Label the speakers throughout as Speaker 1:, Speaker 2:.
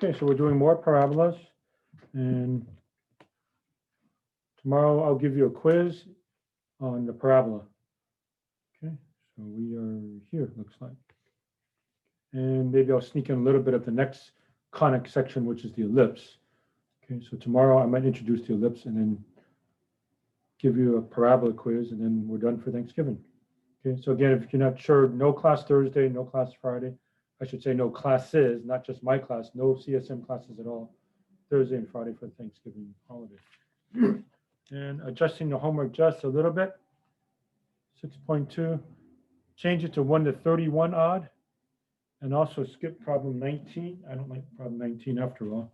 Speaker 1: Okay, so we're doing more parabolas, and tomorrow I'll give you a quiz on the parabola. Okay, so we are here, looks like. And maybe I'll sneak in a little bit of the next conic section, which is the ellipse. Okay, so tomorrow I might introduce the ellipse and then give you a parabola quiz, and then we're done for Thanksgiving. Okay, so again, if you're not sure, no class Thursday, no class Friday. I should say no classes, not just my class, no CSM classes at all, Thursday and Friday for the Thanksgiving holiday. And adjusting the homework just a little bit, 6.2, change it to 1 to 31 odd, and also skip problem 19. I don't like problem 19 after all.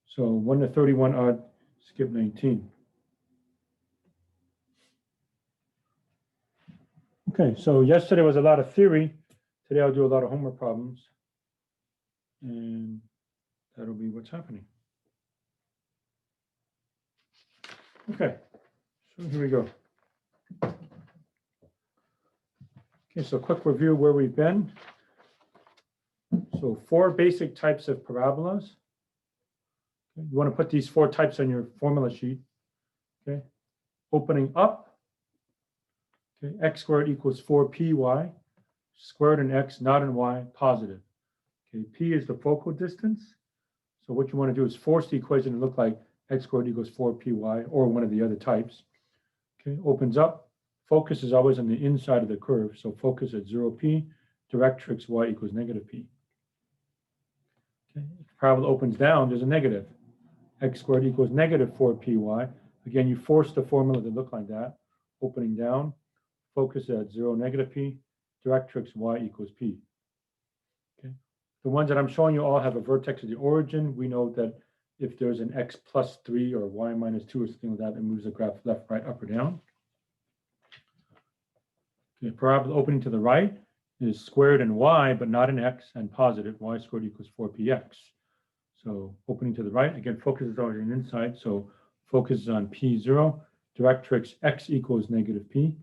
Speaker 1: So 1 to 31 odd, skip 19. Okay, so yesterday was a lot of theory. Today I'll do a lot of homework problems. And that'll be what's happening. Okay, so here we go. Okay, so quick review where we've been. So 4 basic types of parabolas. Okay, you want to put these 4 types on your formula sheet. Okay, opening up. Okay, x squared equals 4py. Squared in x, not in y, positive. Okay, p is the focal distance. So what you want to do is force the equation to look like x squared equals 4py or one of the other types. Okay, opens up. Focus is always on the inside of the curve. So focus at 0p, directrix y equals negative p. Okay, if the parabola opens down, there's a negative. X squared equals negative 4py. Again, you force the formula to look like that. Opening down, focus at 0, negative p, directrix y equals p. Okay. The ones that I'm showing you all have a vertex at the origin. We know that if there's an x plus 3 or y minus 2 or something like that, it moves the graph left, right, up, or down. Okay, parabola opening to the right is squared in y, but not in x, and positive. Y squared equals 4px. So opening to the right, again, focus is always on the inside, so focus is on p0, directrix x equals negative p.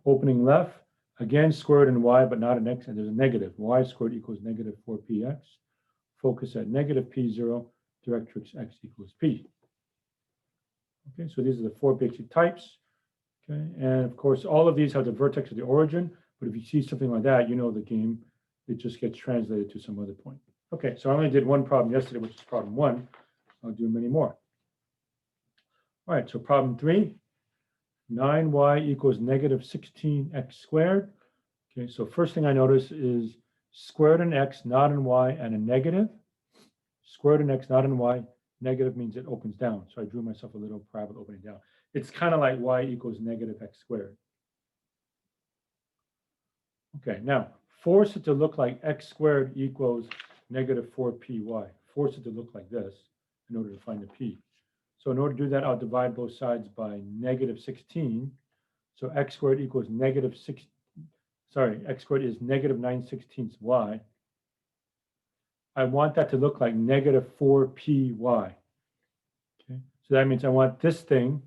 Speaker 1: Opening left, again, squared in y, but not in x, and there's a negative. Y squared equals negative 4px. Focus at negative p0, directrix x equals p. Okay, so these are the 4 basic types. Okay, and of course, all of these have the vertex of the origin, but if you see something like that, you know the game. It just gets translated to some other point. Okay, so I only did one problem yesterday, which is problem 1. I'll do many more. All right, so problem 3, 9y equals negative 16x squared. Okay, so first thing I notice is squared in x, not in y, and a negative. Squared in x, not in y. Negative means it opens down. So I drew myself a little parabola opening down. It's kind of like y equals negative x squared. Okay, now force it to look like x squared equals negative 4py. Force it to look like this in order to find the p. So in order to do that, I'll divide both sides by negative 16. So x squared equals negative 6. Sorry, x squared is negative 9/16 y. I want that to look like negative 4py. Okay, so that means I want this thing,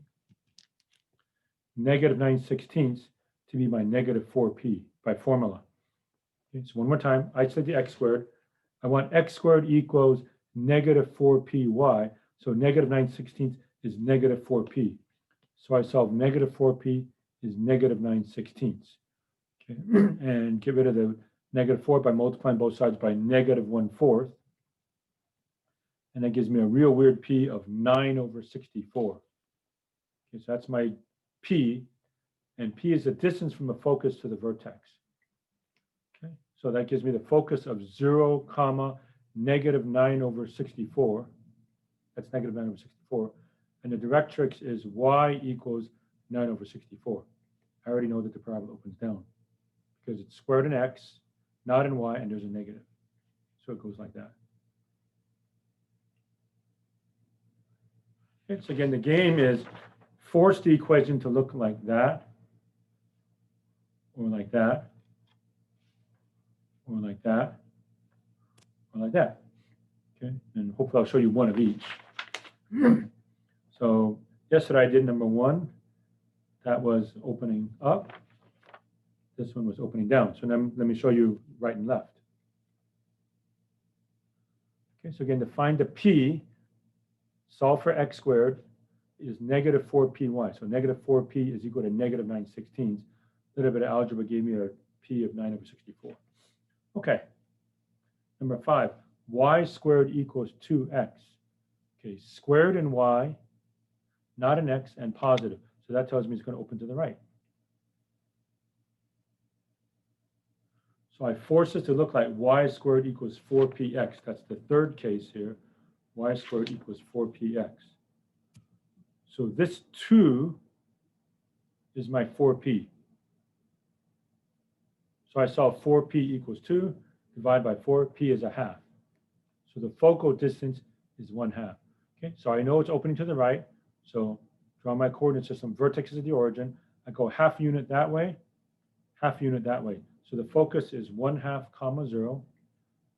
Speaker 1: negative 9/16, to be my negative 4p by formula. Okay, so one more time, isolate the x squared. I want x squared equals negative 4py. So negative 9/16 is negative 4p. So I solve negative 4p is negative 9/16. Okay, and get rid of the negative 4 by multiplying both sides by negative 1/4. And that gives me a real weird p of 9/64. Okay, so that's my p. And p is the distance from the focus to the vertex. Okay, so that gives me the focus of 0, comma, negative 9/64. That's negative 9/64. And the directrix is y equals 9/64. I already know that the parabola opens down because it's squared in x, not in y, and there's a negative. So it goes like that. Okay, so again, the game is force the equation to look like that, or like that, or like that, or like that. Okay, and hopefully I'll show you one of each. So yesterday I did number 1. That was opening up. This one was opening down. So then let me show you right and left. Okay, so again, to find the p, solve for x squared is negative 4py. So negative 4p is equal to negative 9/16. A little bit of algebra gave me a p of 9/64. Okay. Number 5, y squared equals 2x. Okay, squared in y, not an x, and positive. So that tells me it's going to open to the right. So I force it to look like y squared equals 4px. That's the third case here. Y squared equals 4px. So this 2 is my 4p. So I saw 4p equals 2, divide by 4, p is a half. So the focal distance is 1/2. Okay, so I know it's opening to the right. So draw my coordinate system. Vertex is at the origin. I go half unit that way, half unit that way. So the focus is 1/2, 0.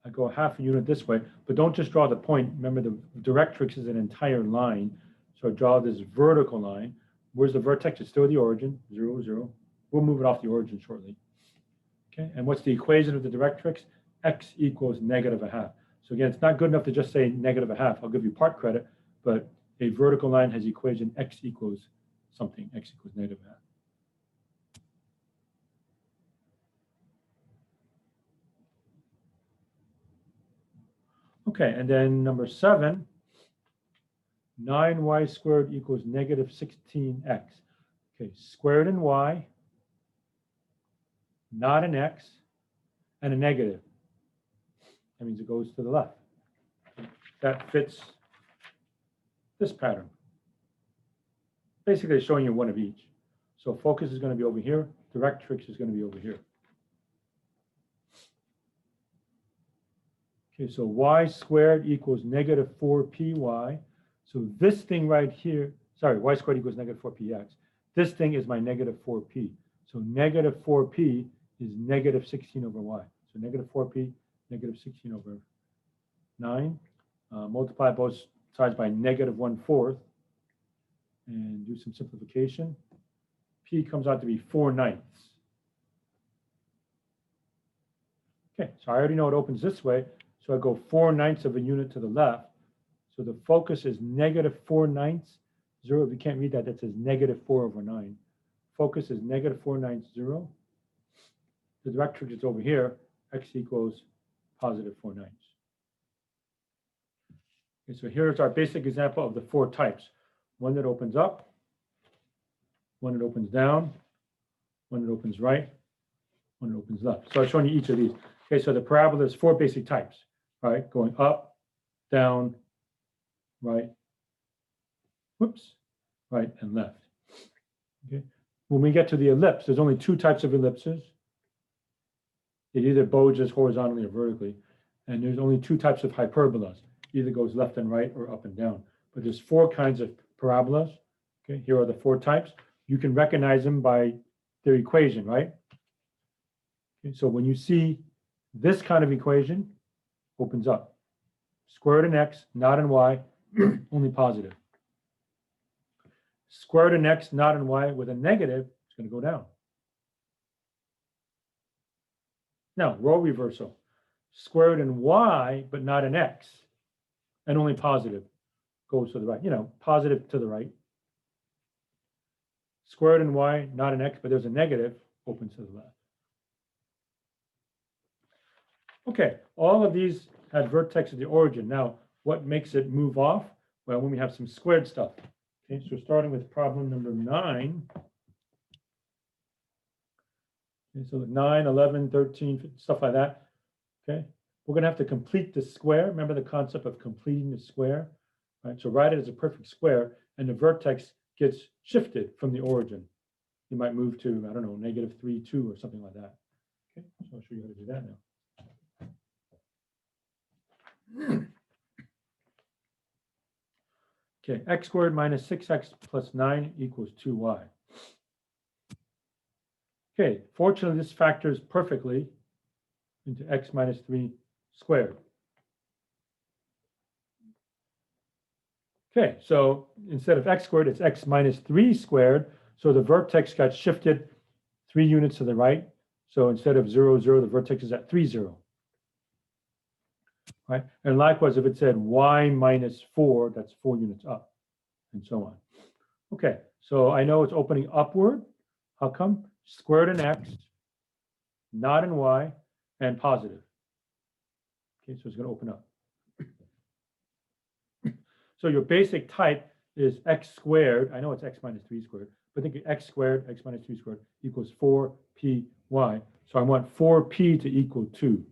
Speaker 1: I go half a unit this way, but don't just draw the point. Remember, the directrix is an entire line. So I draw this vertical line. Where's the vertex? It's still the origin, 0, 0. We'll move it off the origin shortly. Okay, and what's the equation of the directrix? X equals negative 1/2. So again, it's not good enough to just say negative 1/2. I'll give you part credit, but a vertical line has equation x equals something. X equals negative 1/2. Okay, and then number 7, 9y squared equals negative 16x. Okay, squared in y, not an x, and a negative. That means it goes to the left. That fits this pattern. Basically, showing you one of each. So focus is going to be over here. Directrix is going to be over here. Okay, so y squared equals negative 4py. So this thing right here, sorry, y squared equals negative 4px. This thing is my negative 4p. So negative 4p is negative 16 over y. So negative 4p, negative 16 over 9. Multiply both sides by negative 1/4 and do some simplification. P comes out to be 4/9. Okay, so I already know it opens this way. So I go 4/9 of a unit to the left. So the focus is negative 4/9. 0, if you can't read that, that says negative 4 over 9. Focus is negative 4/9, 0. The directrix is over here. X equals positive 4/9. Okay, so here's our basic example of the 4 types. One that opens up, one that opens down, one that opens right, one that opens left. So I've shown you each of these. Okay, so the parabola is 4 basic types, right? Going up, down, right, whoops, right, and left. Okay. When we get to the ellipse, there's only 2 types of ellipses. It either bulges horizontally or vertically. And there's only 2 types of hyperbolas. Either goes left and right or up and down. But there's 4 kinds of parabolas. Okay, here are the 4 types. You can recognize them by their equation, right? Okay, so when you see this kind of equation, opens up. Square root in x, not in y, only positive. Square root in x, not in y, with a negative, it's going to go down. Now, role reversal. Square root in y, but not in x, and only positive, goes to the right. You know, positive to the right. Square root in y, not in x, but there's a negative, opens to the left. Okay, all of these had vertex at the origin. Now, what makes it move off? Well, when we have some squared stuff. Okay, so starting with problem number 9. Okay, so 9, 11, 13, stuff like that. Okay, we're going to have to complete the square. Remember the concept of completing the square? Right, so write it as a perfect square, and the vertex gets shifted from the origin. You might move to, I don't know, -3, 2, or something like that. Okay, so I'll show you how to do that now. Okay, x squared minus 6x plus 9 equals 2y. Okay, fortunately, this factors perfectly into x minus 3 squared. Okay, so instead of x squared, it's x minus 3 squared. So the vertex got shifted 3 units to the right. So instead of 0, 0, the vertex is at 3, 0. right? And likewise, if it said y minus 4, that's 4 units up, and so on. Okay, so I know it's opening upward. How come? Squared in x, not in y, and positive. Okay, so it's going to open up. So your basic type is x squared. I know it's x minus 3 squared, but think x squared, x minus 3 squared equals 4py. So I want 4p to equal 2.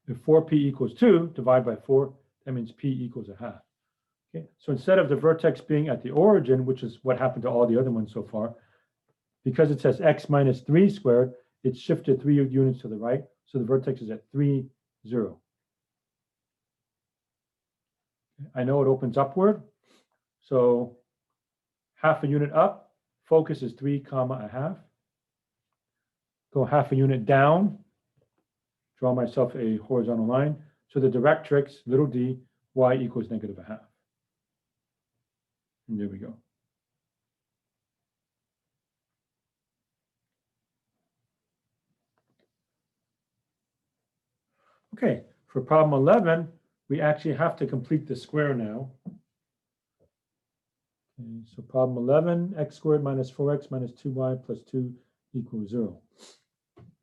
Speaker 1: If 4p equals 2, divide by 4, that means p equals a half. Okay, so instead of the vertex being at the origin, which is what happened to all the other ones so far, because it says x minus 3 squared, it's shifted 3 units to the right, so the vertex is at 3, 0. I know it opens upward, so half a unit up, focus is 3 comma a half. Go half a unit down, draw myself a horizontal line. So the directrix, little d, y equals negative a half. And there we go. Okay, for problem 11, we actually have to complete the square now. Okay, so problem 11, x squared minus 4x minus 2y plus 2 equals 0.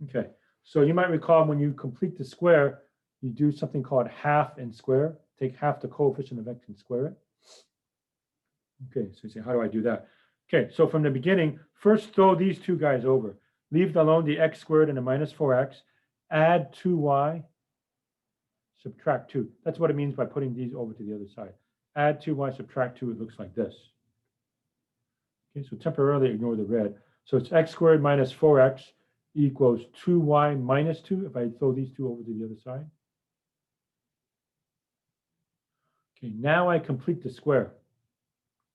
Speaker 1: Okay, so you might recall when you complete the square, you do something called half and square. Take half the coefficient of x and square it. Okay, so you say, how do I do that? Okay, so from the beginning, first throw these two guys over. Leave alone the x squared and the minus 4x. Add 2y, subtract 2. That's what it means by putting these over to the other side. Add 2y, subtract 2, it looks like this. Okay, so temporarily ignore the red. So it's x squared minus 4x equals 2y minus 2, if I throw these two over to the other side. Okay, now I complete the square.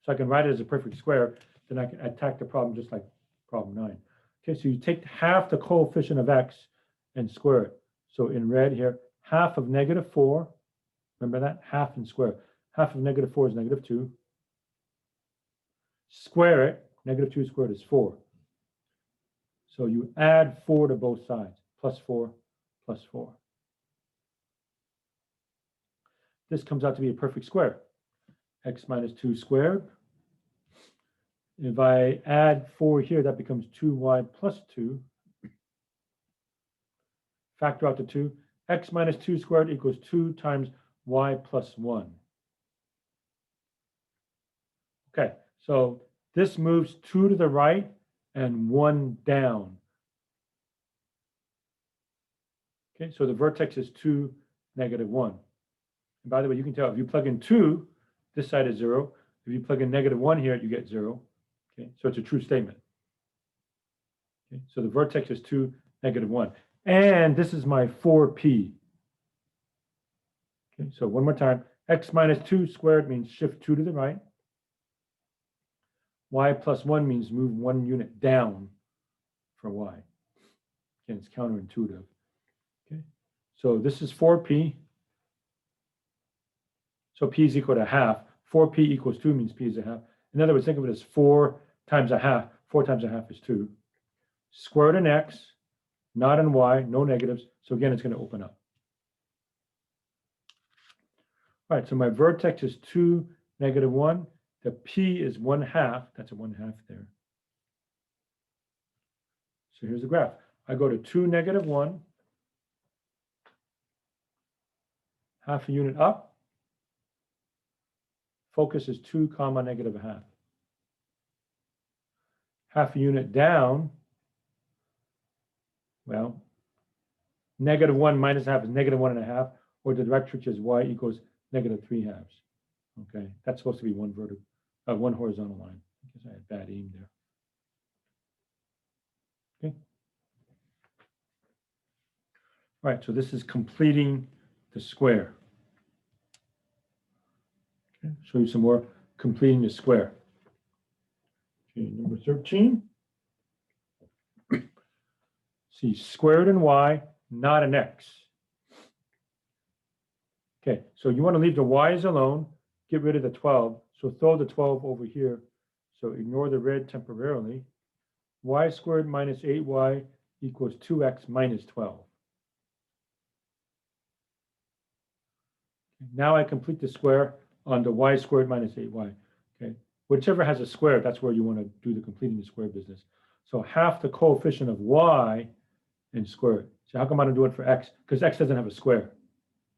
Speaker 1: So I can write it as a perfect square, then I can attack the problem just like problem 9. Okay, so you take half the coefficient of x and square it. So in red here, half of negative 4, remember that? Half and square. Half of negative 4 is negative 2. Square it, negative 2 squared is 4. So you add 4 to both sides, plus 4, plus 4. This comes out to be a perfect square. X minus 2 squared. If I add 4 here, that becomes 2y plus 2. Factor out the 2. X minus 2 squared equals 2 times y plus 1. Okay, so this moves 2 to the right and 1 down. Okay, so the vertex is 2, negative 1. And by the way, you can tell if you plug in 2, this side is 0. If you plug in negative 1 here, you get 0. Okay, so it's a true statement. Okay, so the vertex is 2, negative 1. And this is my 4p. Okay, so one more time. X minus 2 squared means shift 2 to the right. Y plus 1 means move 1 unit down for y. Again, it's counterintuitive. Okay, so this is 4p. So p is equal to half. 4p equals 2 means p is a half. In other words, think of it as 4 times a half. 4 times a half is 2. Squared in x, not in y, no negatives. So again, it's going to open up. All right, so my vertex is 2, negative 1. The p is 1/2. That's a 1/2 there. So here's the graph. I go to 2, negative 1. Half a unit up. Focus is 2 comma negative a half. Half a unit down. Well, negative 1 minus half is negative 1.5, or the directrix is y equals negative 3/2. Okay, that's supposed to be one horizontal line. I guess I had bad aim there. Okay. All right, so this is completing the square. Okay, show you some more completing the square. Okay, number 13. See, squared in y, not an x. Okay, so you want to leave the y's alone, get rid of the 12. So throw the 12 over here. So ignore the red temporarily. Y squared minus 8y equals 2x minus 12. Now I complete the square on the y squared minus 8y. Okay, whichever has a square, that's where you want to do the completing the square business. So half the coefficient of y and square it. So how come I don't do it for x? Because x doesn't have a square.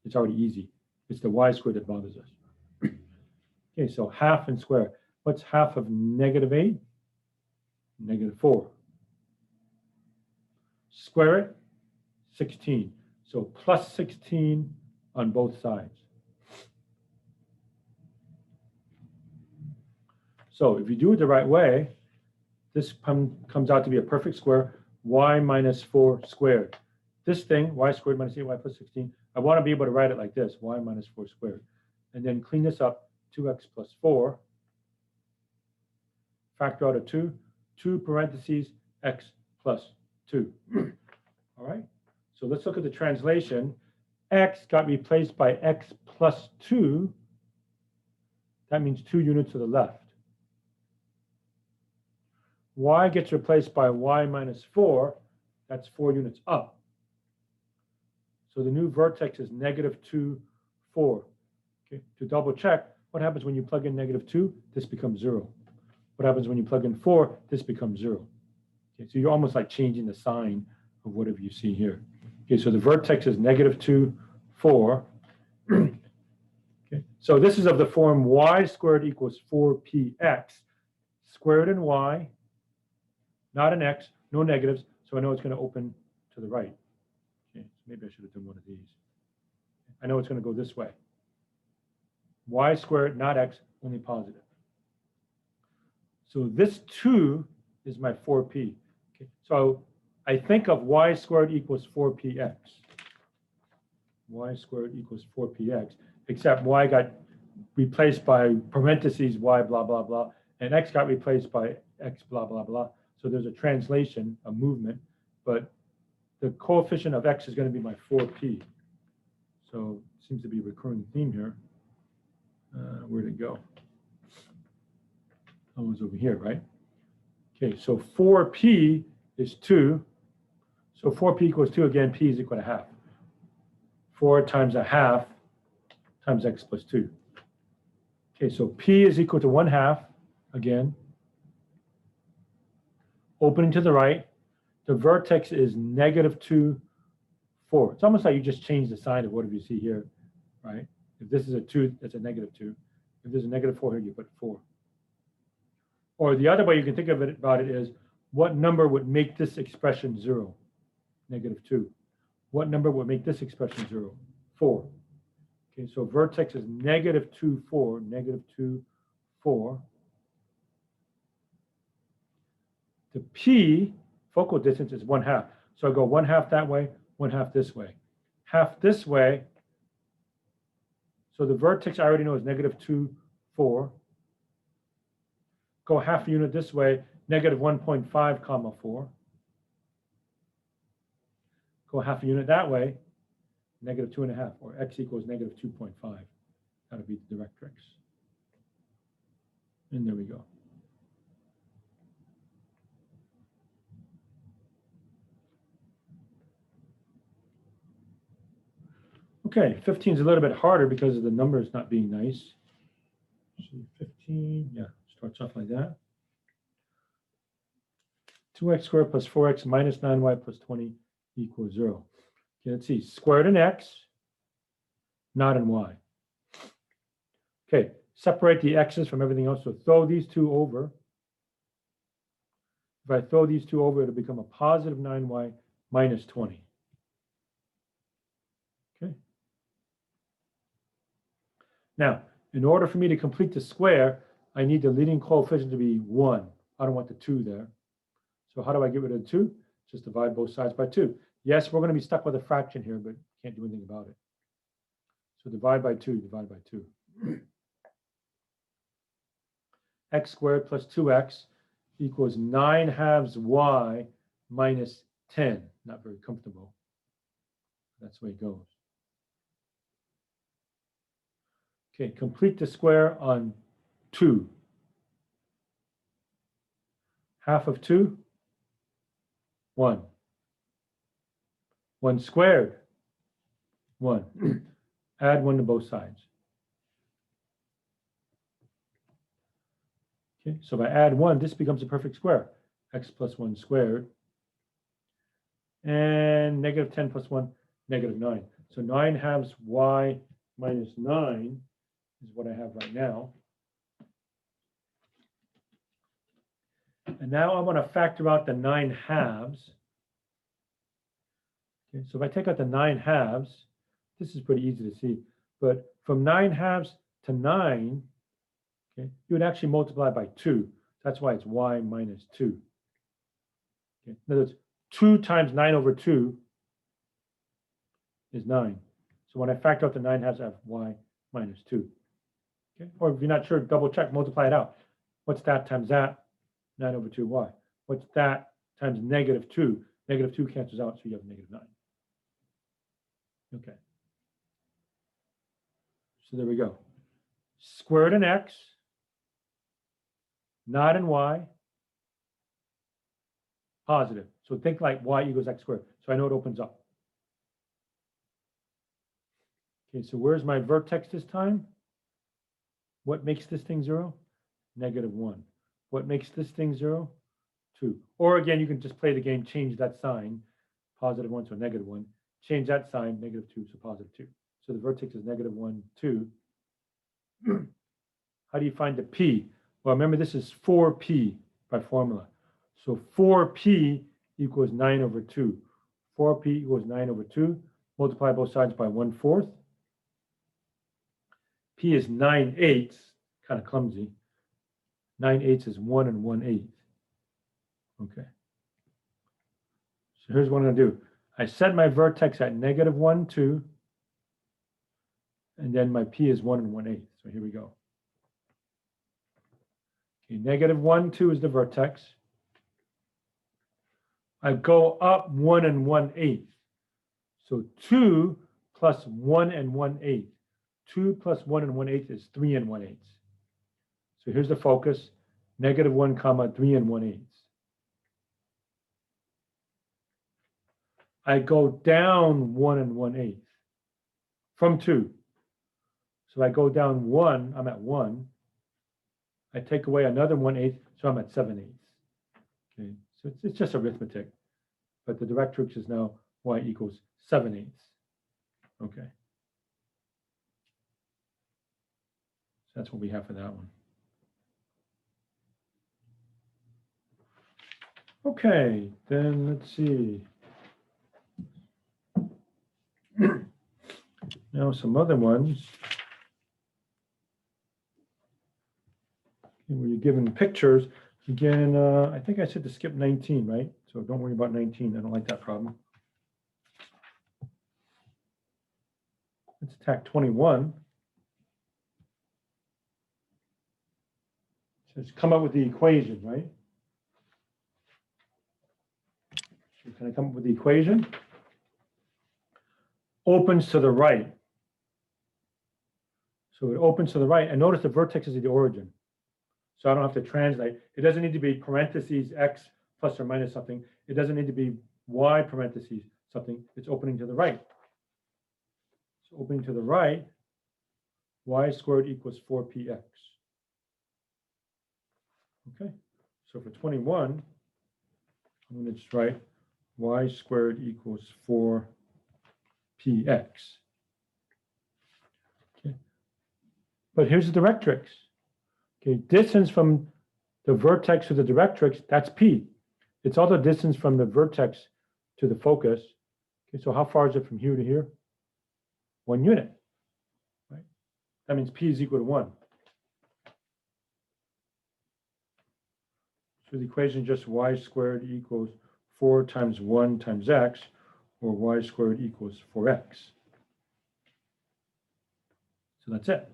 Speaker 1: It's already easy. It's the y squared that bothers us. Okay, so half and square. What's half of -8? -4. Square it, 16. So plus 16 on both sides. So if you do it the right way, this comes out to be a perfect square, y minus 4 squared. This thing, y squared minus 8y plus 16, I want to be able to write it like this, y minus 4 squared. And then clean this up, 2x plus 4. Factor out a 2, 2 parentheses, x plus 2. All right, so let's look at the translation. X got replaced by x plus 2. That means 2 units to the left. Y gets replaced by y minus 4. That's 4 units up. So the new vertex is -2, 4. Okay, to double check, what happens when you plug in -2? This becomes 0. What happens when you plug in 4? This becomes 0. Okay, so you're almost like changing the sign of whatever you see here. Okay, so the vertex is -2, 4. Okay, so this is of the form y squared equals 4px. Squared in y, not an x, no negatives, so I know it's going to open to the right. Okay, so maybe I should have done one of these. I know it's going to go this way. Y squared, not x, only positive. So this 2 is my 4p. Okay, so I think of y squared equals 4px. Y squared equals 4px, except y got replaced by parentheses y blah, blah, blah, and x got replaced by x blah, blah, blah. So there's a translation, a movement, but the coefficient of x is going to be my 4p. So it seems to be a recurring theme here. Where'd it go? Oh, it was over here, right? Okay, so 4p is 2. So 4p equals 2. Again, p is equal to half. 4 times a half times x plus 2. Okay, so p is equal to 1/2 again. Opening to the right, the vertex is -2, 4. It's almost like you just change the sign of whatever you see here, right? If this is a 2, that's a -2. If there's a -4 here, you put 4. Or the other way you can think of it about it is, what number would make this expression 0? -2. What number would make this expression 0? 4. Okay, so vertex is -2, 4, -2, 4. The p, focal distance, is 1/2. So I go 1/2 that way, 1/2 this way. Half this way. So the vertex I already know is -2, 4. Go half a unit this way, -1.5, 4. Go half a unit that way, -2.5, or x equals -2.5. That'll be the directrix. And there we go. Okay, 15 is a little bit harder because of the numbers not being nice. So 15, yeah, starts off like that. 2x squared plus 4x minus 9y plus 20 equals 0. Okay, let's see, squared in x, not in y. Okay, separate the x's from everything else, so throw these two over. If I throw these two over, it'll become a positive 9y minus 20. Okay. Now, in order for me to complete the square, I need the leading coefficient to be 1. I don't want the 2 there. So how do I get rid of the 2? Just divide both sides by 2. Yes, we're going to be stuck with a fraction here, but can't do anything about it. So divide by 2, divide by 2. X squared plus 2x equals 9/2 y minus 10. Not very comfortable. That's the way it goes. Okay, complete the square on 2. Half of 2, 1. 1 squared, 1. Add 1 to both sides. Okay, so if I add 1, this becomes a perfect square. X plus 1 squared. And negative 10 plus 1, negative 9. So 9 halves y minus 9 is what I have right now. And now I want to factor out the 9 halves. Okay, so if I take out the 9 halves, this is pretty easy to see. But from 9 halves to 9, okay, you would actually multiply by 2. That's why it's y minus 2. Okay, in other words, 2 times 9 over 2 is 9. So when I factor out the 9 halves, I have y minus 2. Okay? Or if you're not sure, double check, multiply it out. What's that times that? 9 over 2y. What's that times negative 2? Negative 2 cancels out, so you have negative 9. Okay. So there we go. Squared in x, not in y, positive. So think like y equals x squared. So I know it opens up. Okay, so where's my vertex this time? What makes this thing 0? Negative 1. What makes this thing 0? 2. Or again, you can just play the game, change that sign, positive 1 to a negative 1. Change that sign, negative 2 to positive 2. So the vertex is negative 1, 2. How do you find the p? Well, remember, this is 4p by formula. So 4p equals 9 over 2. 4p equals 9 over 2. Multiply both sides by 1/4. P is 9/8, kind of clumsy. 9/8 is 1 and 1/8. Okay. So here's what I'm going to do. I set my vertex at negative 1, 2. And then my P is 1 and 1/8. So here we go. Okay, negative 1, 2 is the vertex. I go up 1 and 1/8. So 2 plus 1 and 1/8. 2 plus 1 and 1/8 is 3 and 1/8. So here's the focus, negative 1 comma 3 and 1/8. I go down 1 and 1/8 from 2. So I go down 1, I'm at 1. I take away another 1/8, so I'm at 7/8. Okay, so it's just arithmetic. But the directrix is now y equals 7/8. Okay. So that's what we have for that one. Okay, then let's see. Now some other ones. Where you're given pictures. Again, I think I said to skip 19, right? So don't worry about 19. I don't like that problem. Let's attack 21. It says come up with the equation, right? So can I come up with the equation? Opens to the right. So it opens to the right. And notice the vertex is at the origin. So I don't have to translate. It doesn't need to be parentheses x plus or minus something. It doesn't need to be y parentheses something. It's opening to the right. So opening to the right, y squared equals 4px. Okay, so for 21, I'm going to just write y squared equals 4px. Okay, but here's the directrix. Okay, distance from the vertex to the directrix, that's p. It's also distance from the vertex to the focus. Okay, so how far is it from here to here? 1 unit, right? That means p is equal to 1. So the equation is just y squared equals 4 times 1 times x, or y squared equals 4x. So that's it.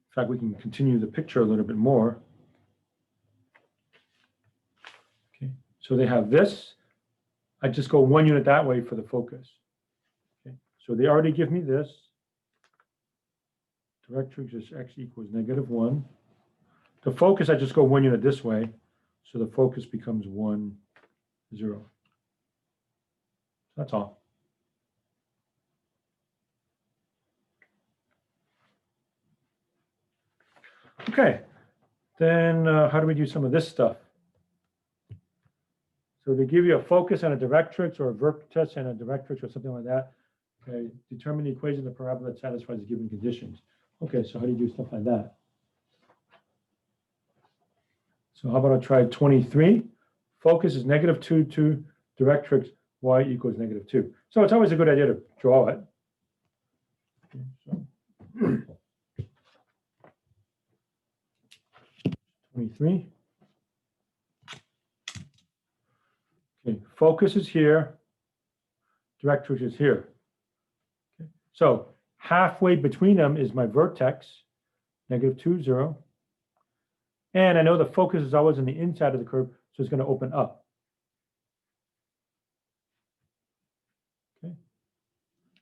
Speaker 1: In fact, we can continue the picture a little bit more. Okay, so they have this. I just go 1 unit that way for the focus. Okay, so they already give me this. Directrix is x equals negative 1. The focus, I just go 1 unit this way. So the focus becomes 1, 0. That's all. Okay, then how do we do some of this stuff? So they give you a focus and a directrix or a vertex and a directrix or something like that. Okay, determine the equation of the parabola that satisfies the given conditions. Okay, so how do you do stuff like that? So how about I try 23? Focus is -2, 2, directrix y equals -2. So it's always a good idea to draw it. Okay, so 23. Okay, focus is here, directrix is here. Okay, so halfway between them is my vertex, -2, 0. And I know the focus is always on the inside of the curve, so it's going to open up. Okay.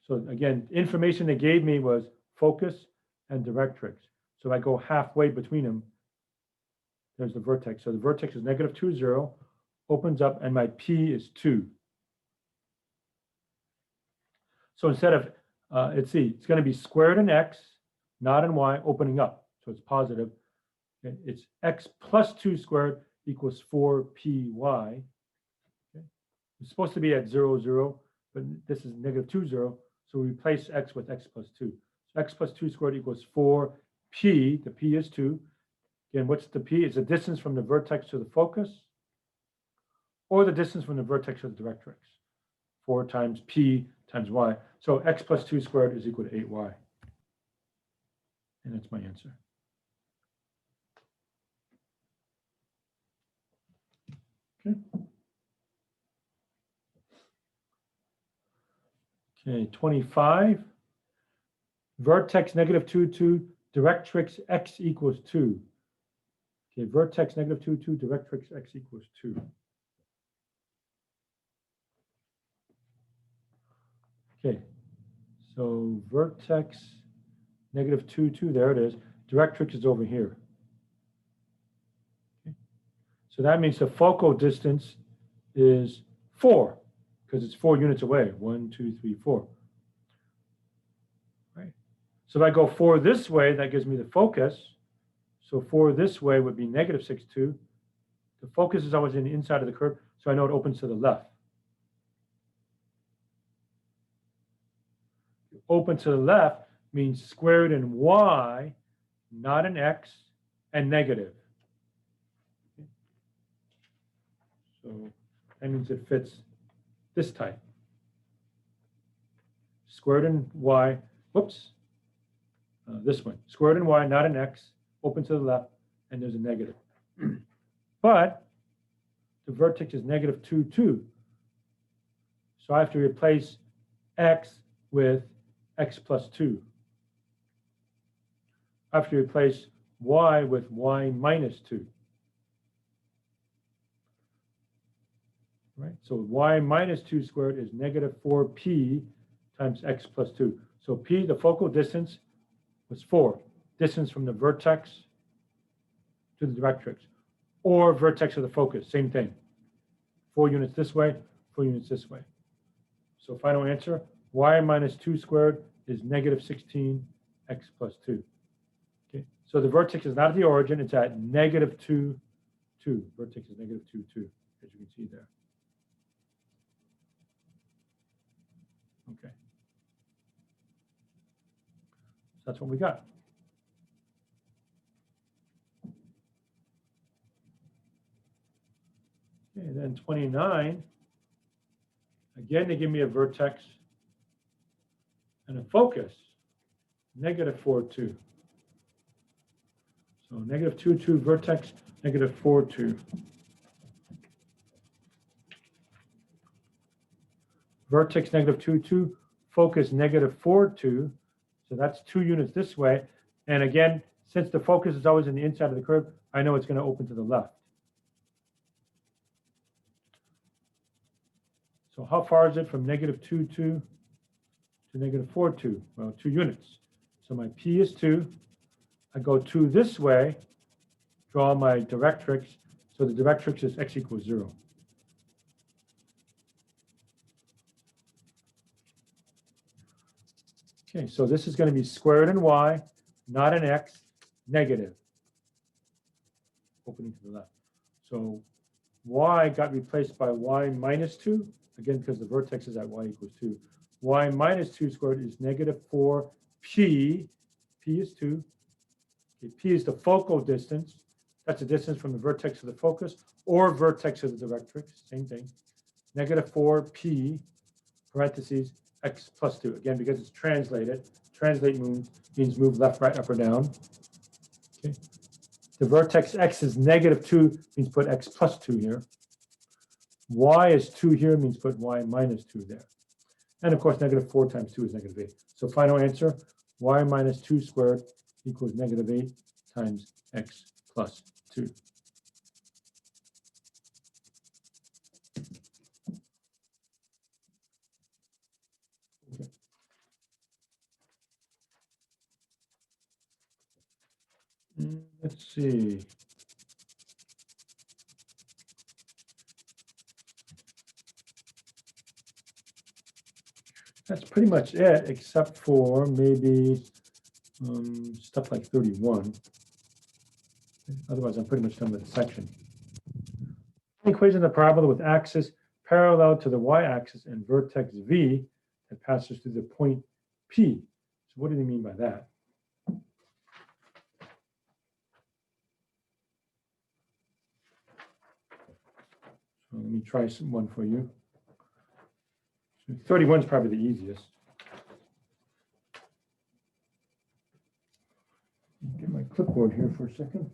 Speaker 1: So again, information they gave me was focus and directrix. So I go halfway between them. There's the vertex. So the vertex is -2, 0, opens up, and my P is 2. So instead of, let's see, it's going to be squared in X, not in Y, opening up. So it's positive. Okay. It's X plus 2 squared equals 4PY. Okay. It's supposed to be at 0, 0, but this is -2, 0. So we replace X with X plus 2. So X plus 2 squared equals 4P. The P is 2. Again, what's the P? It's the distance from the vertex to the focus, or the distance from the vertex to the directrix. 4 times P times Y. So X plus 2 squared is equal to 8Y. And that's my answer. Okay. Okay, 25. Vertex -2, 2, directrix X equals 2. Okay, vertex -2, 2, directrix X equals 2. Okay, so vertex -2, 2, there it is. Directrix is over here. Okay. So that means the focal distance is 4, because it's 4 units away. 1, 2, 3, 4. Right. So if I go 4 this way, that gives me the focus. So 4 this way would be -6, 2. The focus is always in the inside of the curve, so I know it opens to the left. Open to the left means squared in Y, not in X, and negative. Okay. So that means it fits this type. Squared in Y, whoops, this one. Squared in Y, not in X, open to the left, and there's a negative. But the vertex is -2, 2. So I have to replace X with X plus 2. I have to replace Y with Y minus 2. Right? So Y minus 2 squared is -4P times X plus 2. So P, the focal distance, was 4. Distance from the vertex to the directrix. Or vertex to the focus, same thing. 4 units this way, 4 units this way. So final answer, Y minus 2 squared is -16 X plus 2. Okay, so the vertex is not at the origin, it's at -2, 2. Vertex is -2, 2, as you can see there. Okay. So that's what we got. Okay, then 29. Again, they give me a vertex and a focus, -4, 2. So -2, 2, vertex, -4, 2. Vertex -2, 2, focus -4, 2. So that's 2 units this way. And again, since the focus is always on the inside of the curve, I know it's going to open to the left. So how far is it from -2, 2 to -4, 2? Well, 2 units. So my P is 2. I go 2 this way, draw my directrix. So the directrix is X equals 0. Okay, so this is going to be squared in Y, not in X, negative. opening to the left. So y got replaced by y minus 2, again, because the vertex is at y equals 2. Y minus 2 squared is negative 4p. P is 2. Okay, P is the focal distance. That's the distance from the vertex to the focus or vertex to the directrix, same thing. Negative 4p, parentheses, x plus 2. Again, because it's translated. Translate means move left, right, up, or down. Okay. The vertex x is negative 2, means put x plus 2 here. Y is 2 here, means put y minus 2 there. And of course, negative 4 times 2 is negative 8. So final answer, y minus 2 squared equals negative 8 times x plus 2. Okay. Let's see. That's pretty much it, except for maybe stuff like 31. Otherwise, I'm pretty much done with the section. Equation of the parabola with axis parallel to the y-axis and vertex v that passes through the point P. So what do they mean by that? So let me try one for you. So 31 is probably the easiest. Get my clipboard here for a second.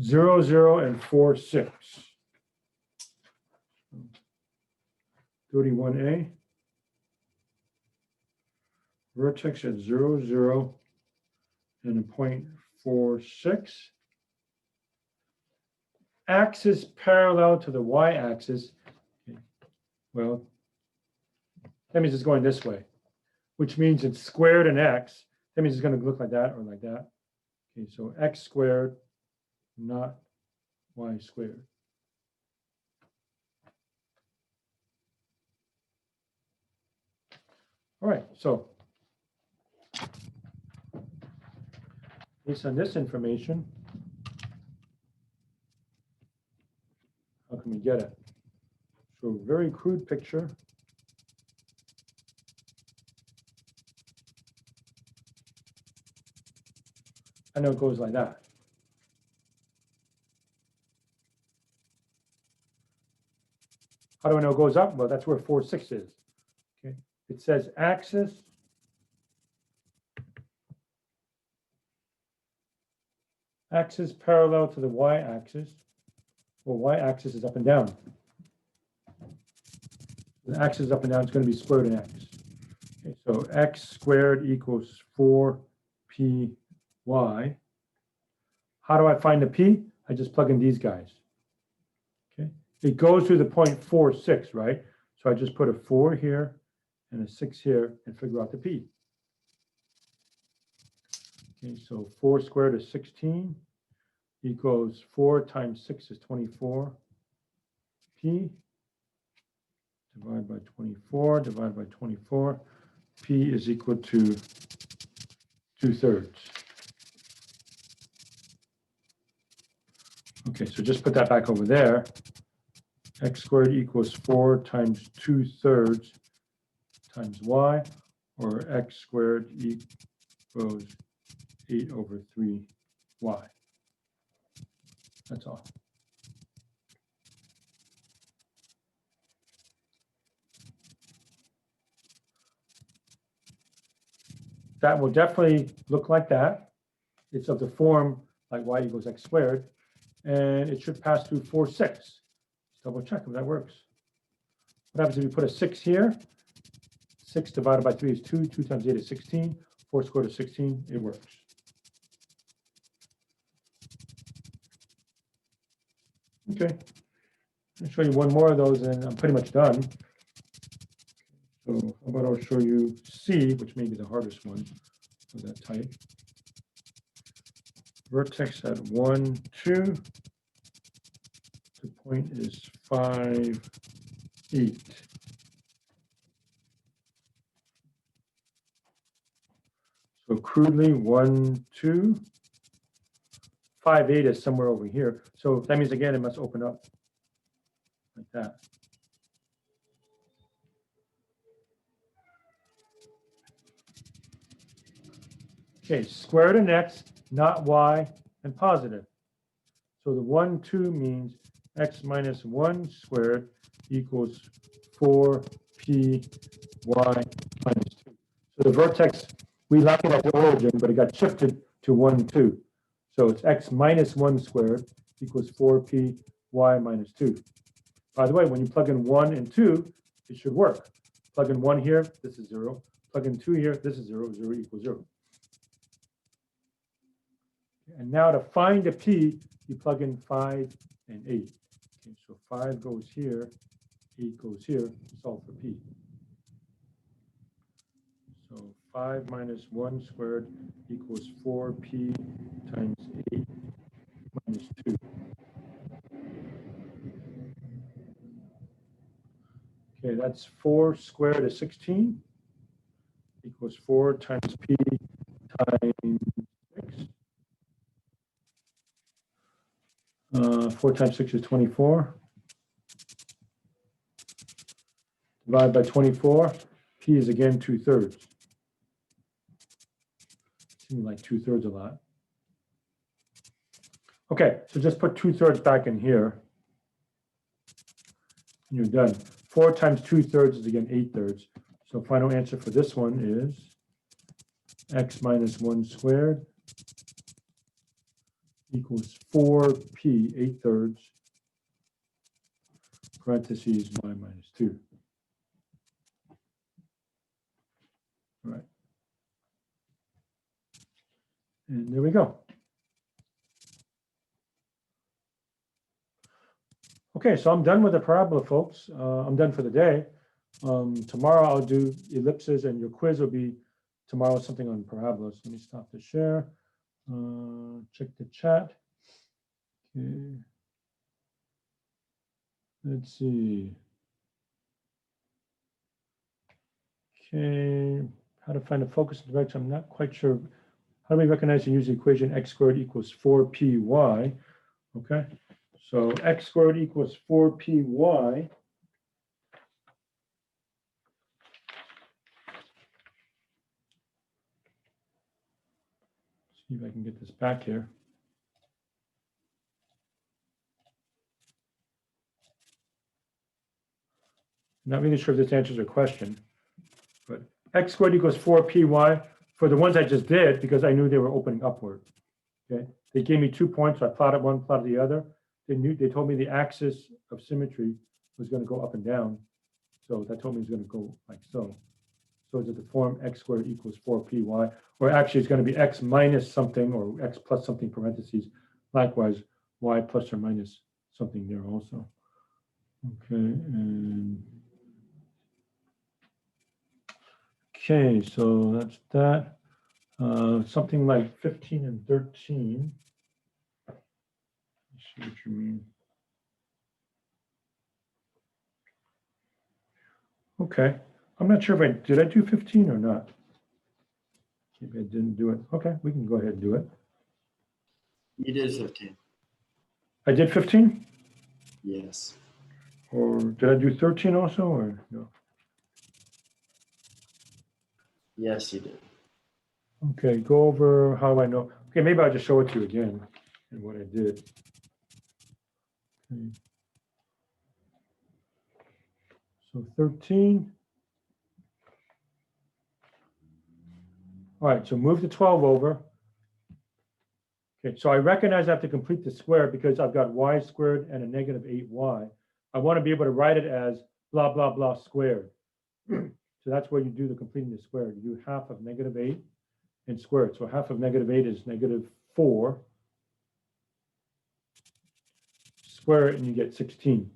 Speaker 1: 0, 0, and 4, 6. 31A. Vertex at 0, 0, and a point 4, 6. Axis parallel to the y-axis. Okay. Well, that means it's going this way, which means it's squared in x. That means it's going to look like that or like that. Okay, so x squared, not y squared. All right, so based on this information, how can we get it? So very crude picture. I know it goes like that. How do I know it goes up? Well, that's where 4, 6 is. Okay. It says axis parallel to the y-axis. Well, y-axis is up and down. The axis is up and down, it's going to be squared in x. Okay, so x squared equals 4py. How do I find the p? I just plug in these guys. Okay, it goes through the point 4, 6, right? So I just put a 4 here and a 6 here and figure out the p. Okay, so 4 squared is 16 equals 4 times 6 is 24. P divided by 24 divided by 24. P is equal to 2/3. Okay, so just put that back over there. X squared equals 4 times 2/3 times y, or x squared equals 8/3y. That's all. That will definitely look like that. It's of the form like y equals x squared, and it should pass through 4, 6. Let's double check if that works. What happens if you put a 6 here? 6 divided by 3 is 2. 2 times 8 is 16. 4 squared is 16. It works. Okay. I'll show you one more of those, and I'm pretty much done. So how about I'll show you C, which may be the hardest one of that type. Vertex at 1, 2. The point is 5, 8. So crudely, 1, 2, 5, 8 is somewhere over here. So that means, again, it must open up like that. Okay, square root of x, not y, and positive. So the 1, 2 means x minus 1 squared equals 4p y minus 2. So the vertex, we left it at the origin, but it got shifted to 1, 2. So it's x minus 1 squared equals 4p y minus 2. By the way, when you plug in 1 and 2, it should work. Plug in 1 here, this is 0. Plug in 2 here, this is 0. 0 equals 0. And now to find a p, you plug in 5 and 8. Okay, so 5 goes here, 8 goes here, solve for p. So 5 minus 1 squared equals 4p times 8 minus 2. Okay, that's 4 squared is 16 equals 4 times p times 6. 4 times 6 is 24. Divide by 24. P is again 2/3. Seems like 2/3 a lot. Okay, so just put 2/3 back in here. And you're done. 4 times 2/3 is again 8/3. So final answer for this one is x minus 1 squared equals 4p 8/3 parentheses y minus 2. All right. And there we go. Okay, so I'm done with the parabola, folks. I'm done for the day. Tomorrow I'll do ellipses, and your quiz will be tomorrow something on parabolas. Let me stop the share. Check the chat. Okay. Let's see. Okay, how to find a focus and directrix? I'm not quite sure. How do we recognize and use the equation x squared equals 4py? Okay, so x squared equals 4py. See if I can get this back here. Not really sure if this answers your question, but x squared equals 4py for the ones I just did because I knew they were opening upward. Okay, they gave me 2 points, so I plotted one, plotted the other. They told me the axis of symmetry was going to go up and down, so that told me it's going to go like so. So it's the form x squared equals 4py, or actually it's going to be x minus something or x plus something parentheses. Likewise, y plus or minus something there also. Okay, and okay, so that's that. Something like 15 and 13. Let's see what you mean. Okay, I'm not sure if did I do 15 or not? Maybe I didn't do it. Okay, we can go ahead and do it.
Speaker 2: You did 15.
Speaker 1: I did 15?
Speaker 2: Yes.
Speaker 1: Or did I do 13 also, or no?
Speaker 2: Yes, you did.
Speaker 1: Okay, go over how I know. Okay, maybe I'll just show it to you again and what I did. Okay. So 13. All right, so move the 12 over. Okay, so I recognize I have to complete the square because I've got y squared and a negative 8y. I want to be able to write it as blah, blah, blah squared. So that's where you do the completing the square. You do half of negative 8 and squared. So half of negative 8 is negative 4. Square it and you get 16.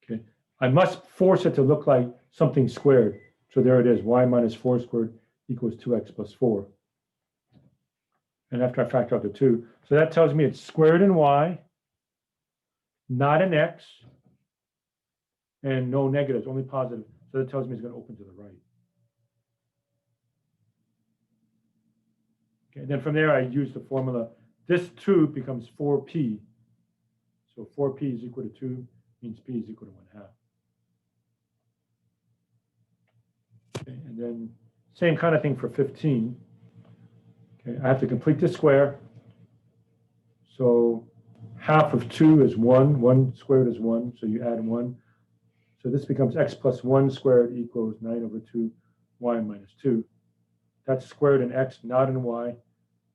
Speaker 1: Okay, I must force it to look like something squared. So there it is, y minus 4 squared equals 2x plus 4. And after I factor out the 2, so that tells me it's squared in y, not in x, and no negatives, only positive. So that tells me it's going to open to the right. Okay, and then from there, I use the formula this 2 becomes 4p. So 4p is equal to 2 means p is equal to 1/2. Okay, and then same kind of thing for 15. Okay, I have to complete the square. So half of 2 is 1. 1 squared is 1. So you add 1. So this becomes x plus 1 squared equals 9 over 2 y minus 2. That's squared in x, not in y.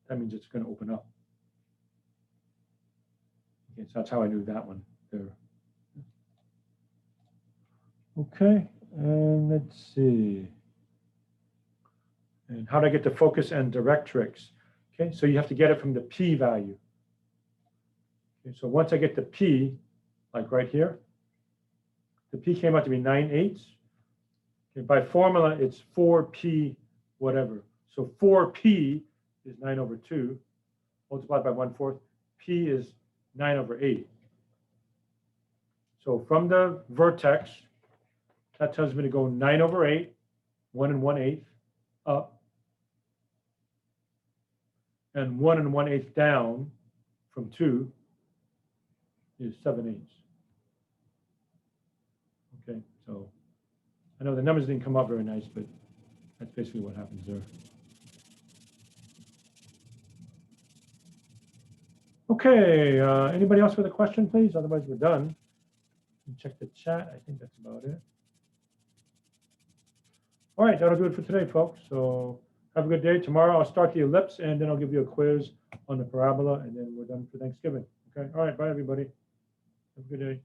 Speaker 1: That means it's going to open up. Okay, so that's how I knew that one there. Okay, and let's see. And how do I get the focus and directrix? Okay, so you have to get it from the p value. Okay, so once I get the p, like right here, the p came out to be 9/8. Okay, by formula, it's 4p whatever. So 4p is 9 over 2 multiplied by 1/4. P is 9 over 8. So from the vertex, that tells me to go 9 over 8, 1 1/8 up, and 1 1/8 down from 2 is 7/8. Okay, so I know the numbers didn't come up very nice, but that's basically what happens there. Okay, anybody else with a question, please? Otherwise, we're done. Check the chat. I think that's about it. All right, that'll do it for today, folks. So have a good day. Tomorrow I'll start the ellipse, and then I'll give you a quiz on the parabola, and then we're done for Thanksgiving. Okay, all right, bye, everybody. Have a good day.